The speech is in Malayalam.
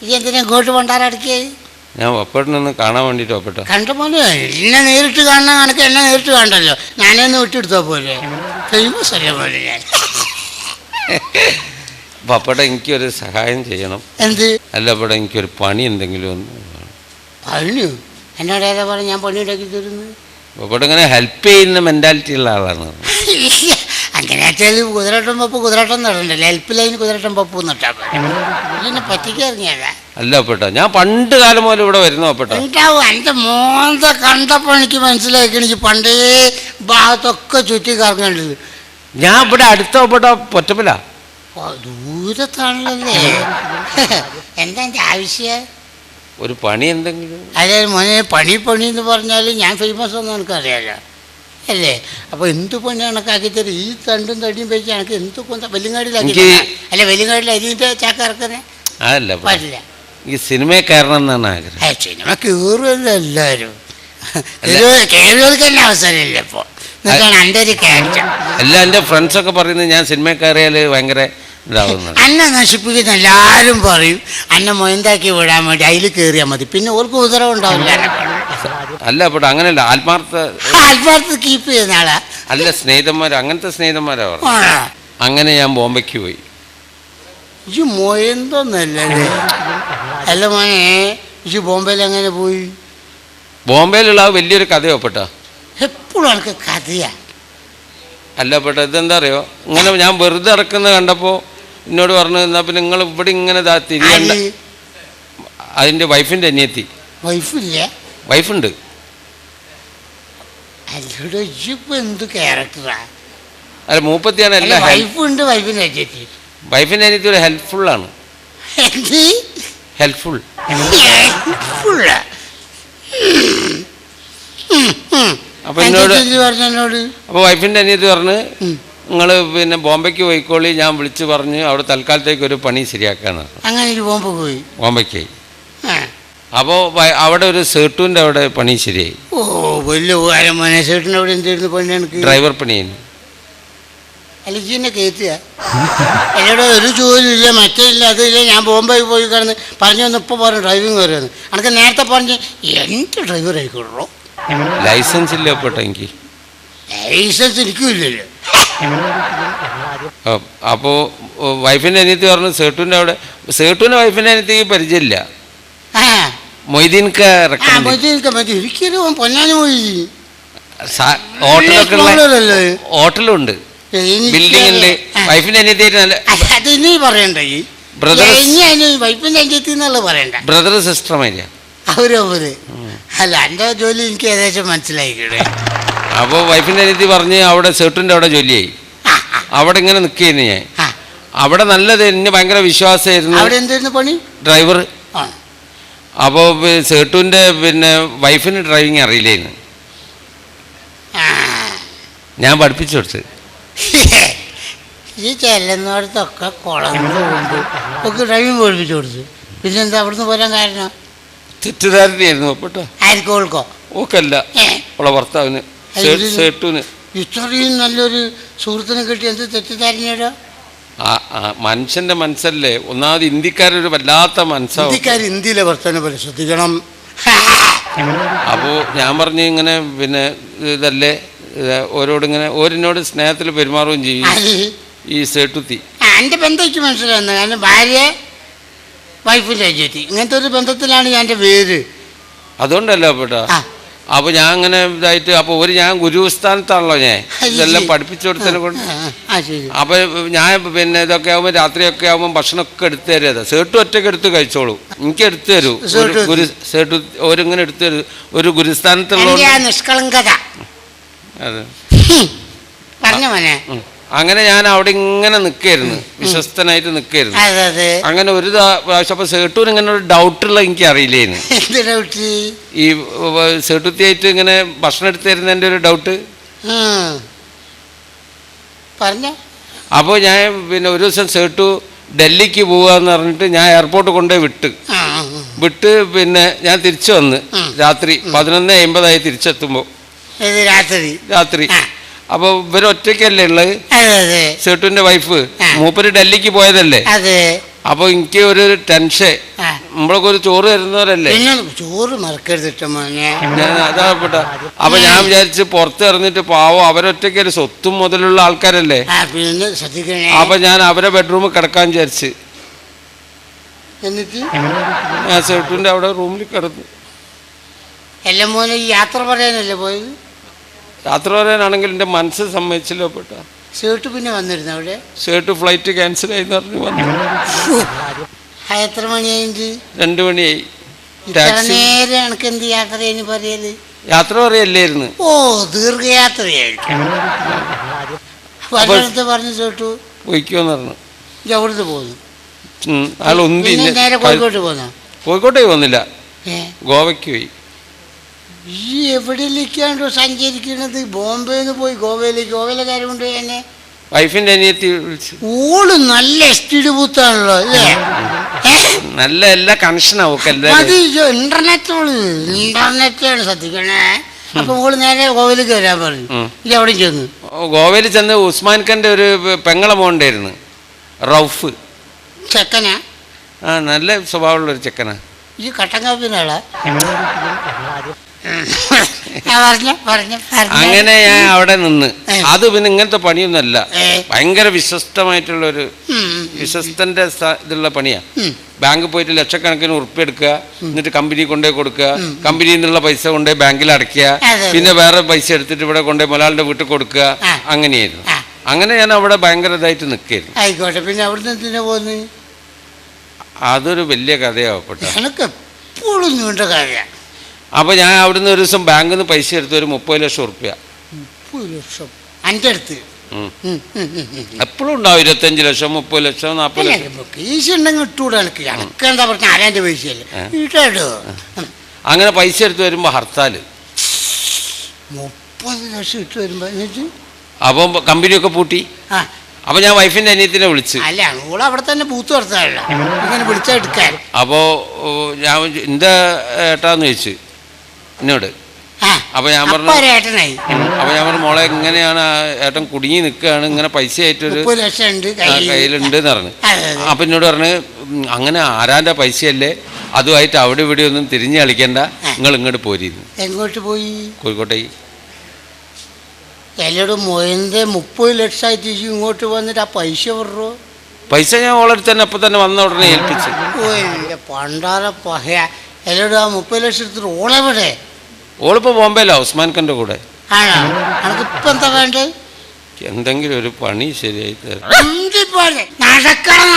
ഇത് എന്തിനാ ഇങ്ങോട്ട് കൊണ്ടാറടക്കിയേ? ഞാൻ പപ്പേട്ടനൊന്ന് കാണാൻ വേണ്ടിയിട്ട് പപ്പേട്ട കണ്ട പോലെ എന്നെ നേരിട്ട് കാണാൻ കണക്ക് എന്നെ നേരിട്ട് കാണണ്ടല്ലോ, ഞാനൊന്ന് വിട്ടെടുത്തോ പോലെ ഫേമസ് അല്ലേ പോലെ ഞാൻ. പപ്പേട്ട എനിക്കൊരു സഹായം ചെയ്യണം. എന്ത്? അല്ല പപ്പേട്ട എനിക്കൊരു പണി എന്തെങ്കിലും ഒന്ന്. പണിയോ? എന്നോട് ഏതാ പറഞ്ഞ് ഞാൻ പണി ഉണ്ടാക്കി തരുന്നു? പപ്പേട്ട ഇങ്ങനെ ഹെൽപ്പ് ചെയ്യുന്ന മെൻറ്റാലിറ്റി ഉള്ള ആളാണ്. അങ്ങനെ വെച്ചാൽ കുതിരട്ടം പപ്പ് കുതിരട്ടം നടണ്ടല്ലോ, ഹെൽപ്പ് ലൈൻ കുതിരട്ടം പപ്പ് നട്ടാ പിന്നെ പറ്റിക്കറിഞ്ഞാ. അല്ല പപ്പേട്ട ഞാൻ പണ്ട് കാലം മുതൽ ഇവിടെ വരുന്നു പപ്പേട്ട. ഉണ്ടാവും, എൻ്റെ മോന്ത കണ്ടപ്പോൾ എനിക്ക് മനസ്സിലാക്കി എനിക്ക് പണ്ടേ ഭാഗത്തൊക്കെ ചുറ്റി കറങ്ങേണ്ടത്. ഞാൻ ഇവിടെ അടുത്ത പപ്പേട്ട പൊറ്റപ്പല. ദൂരത്താണല്ലേ. എന്താ എൻ്റെ ആവശ്യം? ഒരു പണി എന്തെങ്കിലും. അതായത് മോനെ പണി എന്ന് പറഞ്ഞാൽ ഞാൻ ഫേമസ് ഒന്നും എനിക്കറിയാലോ അല്ലേ. അപ്പോൾ എന്ത് പണി കണക്കാക്കി തരും? ഈ തണ്ടും തടിയും വെച്ച് എനിക്ക് എന്ത് കൊന്ത വെല്ലുങ്ങാടിലാക്കി അല്ല, വെല്ലുങ്ങാടിൽ അരിൻ്റെ ചാക്ക ഇറക്കുന്നത് അതല്ല പറ്റില്ല. ഈ സിനിമയിൽ കയറണം എന്നാണ് ആഗ്രഹം. സിനിമ കയറുമല്ലോ എല്ലാവരും, കയറുകൾക്ക് തന്നെ അവസരമില്ല ഇപ്പോൾ. എന്നിട്ടാണ് എൻ്റെ ഒരു ക്യാരക്ടർ. എല്ലാ എൻ്റെ ഫ്രണ്ട്സൊക്കെ പറയുന്നത് ഞാൻ സിനിമയിൽ കയറിയാൽ ഭയങ്കര ഇതാവുന്നത്. അന്നെ നശിപ്പിക്കുന്ന എല്ലാവരും പറയും അന്നെ മൊയന്താക്കി വിടാൻ വേണ്ടി അതിൽ കയറിയാൽ മതി, പിന്നെ ഓർക്ക് ഉദരം ഉണ്ടാവില്ല. അല്ല അപ്പോൾ അങ്ങനെയല്ല, ആത്മാർത്ഥ കീപ്പ് ചെയ്യുന്ന ആളാ. അല്ല സ്നേഹിതന്മാർ, അങ്ങനത്തെ സ്നേഹിതന്മാരാ പറഞ്ഞു. അങ്ങനെ ഞാൻ ബോംബെക്ക് പോയി. ഈ മൊയന്തൊന്നല്ലേ? അല്ല മോനെ, ഈ ബോംബെയിൽ എങ്ങനെ പോയി? ബോംബെയിലുള്ള വലിയൊരു കഥയോ പെട്ട. എപ്പോഴും എനിക്ക് കഥയാ. അല്ല പെട്ട ഇതെന്താ അറിയോ, ഇങ്ങനെ ഞാൻ വെറുതെ ഇറക്കുന്നത് കണ്ടപ്പോൾ എന്നോട് പറഞ്ഞു, എന്നാൽ പിന്നെ നിങ്ങൾ ഇവിടെ ഇങ്ങനെ തിരിയണ്ട. അതിൻ്റെ വൈഫിൻ്റെ അനിയത്തി. വൈഫില്ല? വൈഫുണ്ട്. അല്ലൂടെ ഇപ്പൊ എന്ത് ക്യാരക്ടറാ? അല്ല മൂപ്പത്തിയാണ് എല്ലാം. വൈഫുണ്ട്, വൈഫിൻ്റെ അനിയത്തി. വൈഫിൻ്റെ അനിയത്തി ഒരു ഹെൽപ്ഫുള്ളാണ്. ഹെൽപ്ഫുൾ. അപ്പൊ എന്നോട് അപ്പോൾ വൈഫിൻ്റെ അനിയത്തി പറഞ്ഞ് നിങ്ങൾ പിന്നെ ബോംബെക്ക് പോയിക്കോളി, ഞാൻ വിളിച്ച് പറഞ്ഞ് അവിടെ തൽക്കാലത്തേക്ക് ഒരു പണി ശരിയാക്കാണ്. അങ്ങനെ ബോംബെക്ക്. അപ്പോൾ അവിടെ ഒരു സേട്ടുവിൻ്റെ അവിടെ പണി ശരിയായി. ഓ വലിയ ഉപകാരം മോനെ. സേട്ടിൻ്റെ അവിടെ എന്തായിരുന്നു പണി? എനിക്ക് ഡ്രൈവർ പണിയായിരുന്നു. അല്ല ജീനെ കയറ്റുക എന്നോട് ഒരു ജോലിയില്ല, മറ്റില്ല, അതില്ല. ഞാൻ ബോംബെ പോയി കിടന്ന് പറഞ്ഞു വന്ന് ഇപ്പോൾ പറഞ്ഞു ഡ്രൈവിങ് വരുമെന്ന്. എനിക്ക് നേരത്തെ പറഞ്ഞ് എൻ്റെ ഡ്രൈവർ ആയിക്കോളൂ. ലൈസൻസ് ഇല്ല പെട്ടോ എനിക്ക്. ലൈസൻസ് എനിക്കും ഇല്ലല്ലോ. അപ്പോൾ വൈഫിൻ്റെ അനിയത്തി പറഞ്ഞു സേട്ടുവിൻ്റെ അവിടെ. സേട്ടുവിൻ്റെ വൈഫിൻ്റെ അനിയത്തിക്ക് പരിചയമില്ല. മൊയ്തീൻക്ക് ഒരിക്കലും പൊന്നാനും പോയി. ഹോട്ടലുണ്ട്, ബിൽഡിംഗ് ഉണ്ട്. വൈഫിൻ്റെ അനിയത്തി അത് ഇനി പറയണ്ട. വൈഫിൻ്റെ അനിയത്തി എന്നുള്ള പറയണ്ട. ബ്രദർ സിസ്റ്റർ മാരിയാ അവരവര്. അല്ല എൻ്റെ ജോലി എനിക്ക് ഏകദേശം മനസ്സിലായിക്കോട്ടെ. അപ്പോൾ വൈഫിൻ്റെ അനിയത്തി പറഞ്ഞ് അവിടെ സേട്ടുവിൻ്റെ അവിടെ ജോലിയായി. അവിടെ ഇങ്ങനെ നിൽക്കുന്നു ഞാൻ. അവിടെ നല്ലത്, എന്നെ ഭയങ്കര വിശ്വാസമായിരുന്നു. അവിടെ എന്തായിരുന്നു പണി? ഡ്രൈവർ. അപ്പോൾ സേട്ടുവിൻ്റെ പിന്നെ വൈഫിന് ഡ്രൈവിങ് അറിയില്ലായിരുന്നു. ഞാൻ പഠിപ്പിച്ചു കൊടുത്ത്. ഈ ചെല്ലുന്നിടത്തൊക്കെ കുളങ്ങളുണ്ട്, ഒക്കെ ഡ്രൈവിങ് പഠിപ്പിച്ചു കൊടുത്തു. പിന്നെന്താ അവിടുന്ന് പോരാൻ കാരണം? തെറ്റിദ്ധാരണയായിരുന്നു പെട്ടോ. ആർക്കും ഓൾക്കോ? ഓക്കല്ല, അവളെ ഭർത്താവിന് സേട്ടുവിന്. ഇത്രയും നല്ലൊരു സുഹൃത്തിനെ കിട്ടി എന്ത് തെറ്റിദ്ധാരണയോ? മനുഷ്യന്റെ മനസ്സല്ലേ. ഒന്നാമത് ഇന്ത്യക്കാരൊരു വല്ലാത്ത മനസ്സാണ്. ഇന്ത്യക്കാർ ഇന്ത്യയിലെ വർത്തമാനം പോലെ ശ്രദ്ധിക്കണം. അപ്പോൾ ഞാൻ പറഞ്ഞു ഇങ്ങനെ പിന്നെ ഇതല്ലേ ഓരോടിങ്ങനെ ഓരോട് സ്നേഹത്തിൽ പെരുമാറുകയും ചെയ്യും ഈ സേട്ടുത്തി. എൻ്റെ ബന്ധയ്ക്ക് മനസ്സിലാകുന്നത് കാരണം ഭാര്യ വൈഫിൻ്റെ അനിയത്തി ഇങ്ങനത്തെ ഒരു ബന്ധത്തിലാണ് എൻ്റെ പേര്. അതുകൊണ്ടല്ലോ പെട്ടാ. അപ്പോൾ ഞാൻ അങ്ങനെ ഇതായിട്ട് അപ്പോൾ ഞാൻ ഗുരുസ്ഥാനത്താണല്ലോ ഞാൻ ഇതെല്ലാം പഠിപ്പിച്ചു കൊടുത്തതിനെ കൊണ്ട്. അപ്പോൾ ഞാൻ പിന്നെ ഇതൊക്കെ ആകുമ്പോൾ രാത്രിയൊക്കെ ആകുമ്പോൾ ഭക്ഷണമൊക്കെ എടുത്തു തരുക. സേട്ടു ഒറ്റയ്ക്ക് എടുത്ത് കഴിച്ചോളൂ, എനിക്ക് എടുത്തു തരൂ. സേട്ടു ഓരിങ്ങനെ എടുത്തു തരൂ. ഒരു ഗുരുസ്ഥാനത്തുള്ള നിഷ്കളങ്കത. അതെ പറഞ്ഞ മോനെ. അങ്ങനെ ഞാൻ അവിടെ ഇങ്ങനെ നിൽക്കായിരുന്നു, വിശ്വസ്തനായിട്ട് നിൽക്കായിരുന്നു. അങ്ങനെ ഒരു പ്രാവശ്യം അപ്പോൾ സേട്ടൂന് ഇങ്ങനെ ഒരു ഡൗട്ടുള്ള എനിക്ക് അറിയില്ലായിരുന്നു. ഈ സേട്ടുത്തിയായിട്ട് ഇങ്ങനെ ഭക്ഷണം എടുത്തു തരുന്നതിൻ്റെ ഒരു ഡൗട്ട്. അപ്പോൾ ഞാൻ പിന്നെ ഒരു ദിവസം സേട്ടു ഡൽഹിക്ക് പോവാന്ന് പറഞ്ഞിട്ട് ഞാൻ എയർപോർട്ട് കൊണ്ടുപോയി വിട്ട് പിന്നെ ഞാൻ തിരിച്ചു വന്ന് രാത്രി 11:50 തിരിച്ചെത്തുമ്പോൾ രാത്രി. അപ്പോൾ ഇവരൊറ്റയ്ക്കല്ലേ ഉള്ളത്, സേട്ടുവിൻ്റെ വൈഫ്. മൂപ്പര് ഡൽഹിക്ക് പോയതല്ലേ. അപ്പോൾ എനിക്ക് ഒരു ടെൻഷൻ നമ്മളൊക്കെ ഒരു ചോറ് തരുന്നവരല്ലേ. പിന്നെ ചോറ് മറക്കരുതിട്ട മോനെ. ഞാൻ അതാ പെട്ട. അപ്പൊ ഞാൻ വിചാരിച്ച് പുറത്ത് ഇറങ്ങിട്ട് പാവം അവരൊറ്റയ്ക്ക് ഒരു സ്വത്തും മുതലുള്ള ആൾക്കാരല്ലേ. പിന്നെ ശ്രദ്ധിക്കണേ. അപ്പൊ ഞാൻ അവരെ ബെഡ്റൂമിൽ കിടക്കാൻ വിചാരിച്ച്. എന്നിട്ട് ഞാൻ സേട്ടുവിന്റെ അവിടെ റൂമിൽ കിടന്നു. എല്ലാം മോനെ ഈ യാത്ര പറയാനല്ലേ പോയത്? യാത്ര പറയാനാണെങ്കിൽ എൻ്റെ മനസ്സ് സമ്മതിച്ചില്ല പെട്ട. സേട്ട് പിന്നെ വന്നിരുന്നു അവിടെ? സേട്ട് ഫ്ലൈറ്റ് ക്യാൻസൽ ആയി പറഞ്ഞു വന്നു. എത്ര മണിയായി? 2 മണിയായി. നേരെ എനിക്ക് എന്ത് യാത്ര ചെയ്യുന്നു പറയല്? യാത്ര പറയല്ലായിരുന്നു. ഓ ദീർഘയാത്രയായിരിക്കും. പറഞ്ഞു സേട്ടു പോയിക്കോന്ന് പറഞ്ഞു. അവിടുന്ന് പോന്നു. ആൾ ഒന്നി നേരെ കോഴിക്കോട്ട് പോന്ന? കോഴിക്കോട്ടേക്ക് വന്നില്ല, ഗോവയ്ക്ക് പോയി. ഈ എവിടെയൊക്കെയാണോ സഞ്ചരിക്കുന്നത്? ബോംബെന്ന് പോയി ഗോവയിലേക്ക്. ഗോവയിലെ കാര്യം കൊണ്ട് തന്നെ വൈഫിന്റെ അനിയത്തി വിളിച്ചു. ഓള് നല്ല എസ്റ്റീഡ് ബൂത്താണല്ലോ അല്ലേ? നല്ല എല്ലാ കണക്ഷനാവും. ഇന്റർനെറ്റാണ് ശ്രദ്ധിക്കണേ. അപ്പൊ ഓള് നേരെ ഗോവയിലേക്ക് വരാൻ പറഞ്ഞു. ഇത് എവിടെ ചെന്നു? ഗോവയിൽ ചെന്ന് ഉസ്മാൻ ഖാന്റെ ഒരു പെങ്ങളെ മോണ്ടായിരുന്നു റൌഫ്. ചെക്കനാ? ആ നല്ല സ്വഭാവമുള്ള ഒരു ചെക്കനാ. ഈ കട്ടൻ കാപ്പിനാളാ? അങ്ങനെ ഞാൻ അവിടെ നിന്ന്. അത് പിന്നെ ഇങ്ങനത്തെ പണിയൊന്നുമല്ല, ഭയങ്കര വിശ്വസ്തമായിട്ടുള്ളൊരു വിശ്വസ്തന്റെ ഇതുള്ള പണിയാ. ബാങ്കിൽ പോയിട്ട് ലക്ഷക്കണക്കിന് ഉറുപ്പിക എടുക്കുക, എന്നിട്ട് കമ്പനി കൊണ്ടുപോയി കൊടുക്കുക, കമ്പനിയിൽ നിന്നുള്ള പൈസ കൊണ്ടുപോയി ബാങ്കിൽ അടയ്ക്കുക, പിന്നെ വേറെ പൈസ എടുത്തിട്ട് ഇവിടെ കൊണ്ടുപോയി മുതലാളിയുടെ വീട്ടിൽ കൊടുക്കുക. അങ്ങനെയായിരുന്നു. അങ്ങനെ ഞാൻ അവിടെ ഭയങ്കര ഇതായിട്ട് നിൽക്കായിരുന്നു. ആയിക്കോട്ടെ. പിന്നെ അവിടുന്ന് എന്തിനാ പോന്ന്? അതൊരു വലിയ കഥയാവപ്പെട്ട. എനിക്ക് എപ്പോഴും നീണ്ട കാര്യമാണ്. അപ്പൊ ഞാൻ അവിടുന്ന് ഒരു ദിവസം ബാങ്കിൽ നിന്ന് പൈസ എടുത്ത് ഒരു 30 ലക്ഷം ഉറുപ്പ്യ. 30 ലക്ഷം എൻ്റെ അടുത്ത് എപ്പോഴും ഉണ്ടാവും. 25 ലക്ഷം, 30 ലക്ഷം, 40 ലക്ഷം. പൈസ ഉണ്ടെങ്കിൽ ഇട്ടൂടെ. എനിക്ക് എന്താ പറഞ്ഞ ആരാൻ്റെ പൈസയല്ലേ ഇട്ടോ. അങ്ങനെ പൈസ എടുത്ത് വരുമ്പോ ഹർത്താല്. 30 ലക്ഷം ഇട്ട് വരുമ്പോ എന്നിട്ട് അപ്പം കമ്പനിയൊക്കെ പൂട്ടി. അപ്പൊ ഞാൻ വൈഫിന്റെ അനിയത്തിനെ വിളിച്ചു. അല്ല ഓള് അവിടെ തന്നെ പൂത്ത് നടത്താനല്ല, ഇങ്ങനെ വിളിച്ചാൽ എടുക്കാൻ. അപ്പോ ഞാൻ എന്താ ഏട്ടാന്ന് ചോദിച്ചു എന്നോട്. അപ്പൊ ഞാൻ പറഞ്ഞു മോളെ ഇങ്ങനെയാണ് ഏട്ടൻ കുടുങ്ങി നിൽക്കുകയാണ്, ഇങ്ങനെ പൈസ ആയിട്ടൊരു കയ്യിലുണ്ട് എന്ന് പറഞ്ഞു. അപ്പൊ എന്നോട് പറഞ്ഞു അങ്ങനെ ആരാന്റെ പൈസയല്ലേ, അതുമായിട്ട് അവിടെ ഇവിടെ ഒന്നും തിരിഞ്ഞു കളിക്കണ്ട, നിങ്ങൾ ഇങ്ങോട്ട് പോരിയിരുന്നു. എങ്ങോട്ട് പോയി? കോഴിക്കോട്ടേക്ക്. എല്ലാവരും മൊയന്റെ 30 ലക്ഷമായിട്ട് ഇങ്ങോട്ട് വന്നിട്ട് ആ പൈസ വിടറോ? പൈസ ഞാൻ ഓളടുത്ത് തന്നെ അപ്പൊ തന്നെ വന്ന ഉടനെ ഏൽപ്പിച്ചു. ഓ എൻ്റെ പണ്ടാര പഹയ. എല്ലാവരും ആ 30 ലക്ഷം എടുത്തിട്ട് ഓളെവിടെ? ഓളിപ്പോ ബോംബെയിലാ ഉസ്മാൻ ഖാന്റെ കൂടെ. ആണോ? എനിക്കിപ്പോ എന്താ വേണ്ടത്? എന്തെങ്കിലും ഒരു പണി ശരിയായി തരാം. നടക്കണം.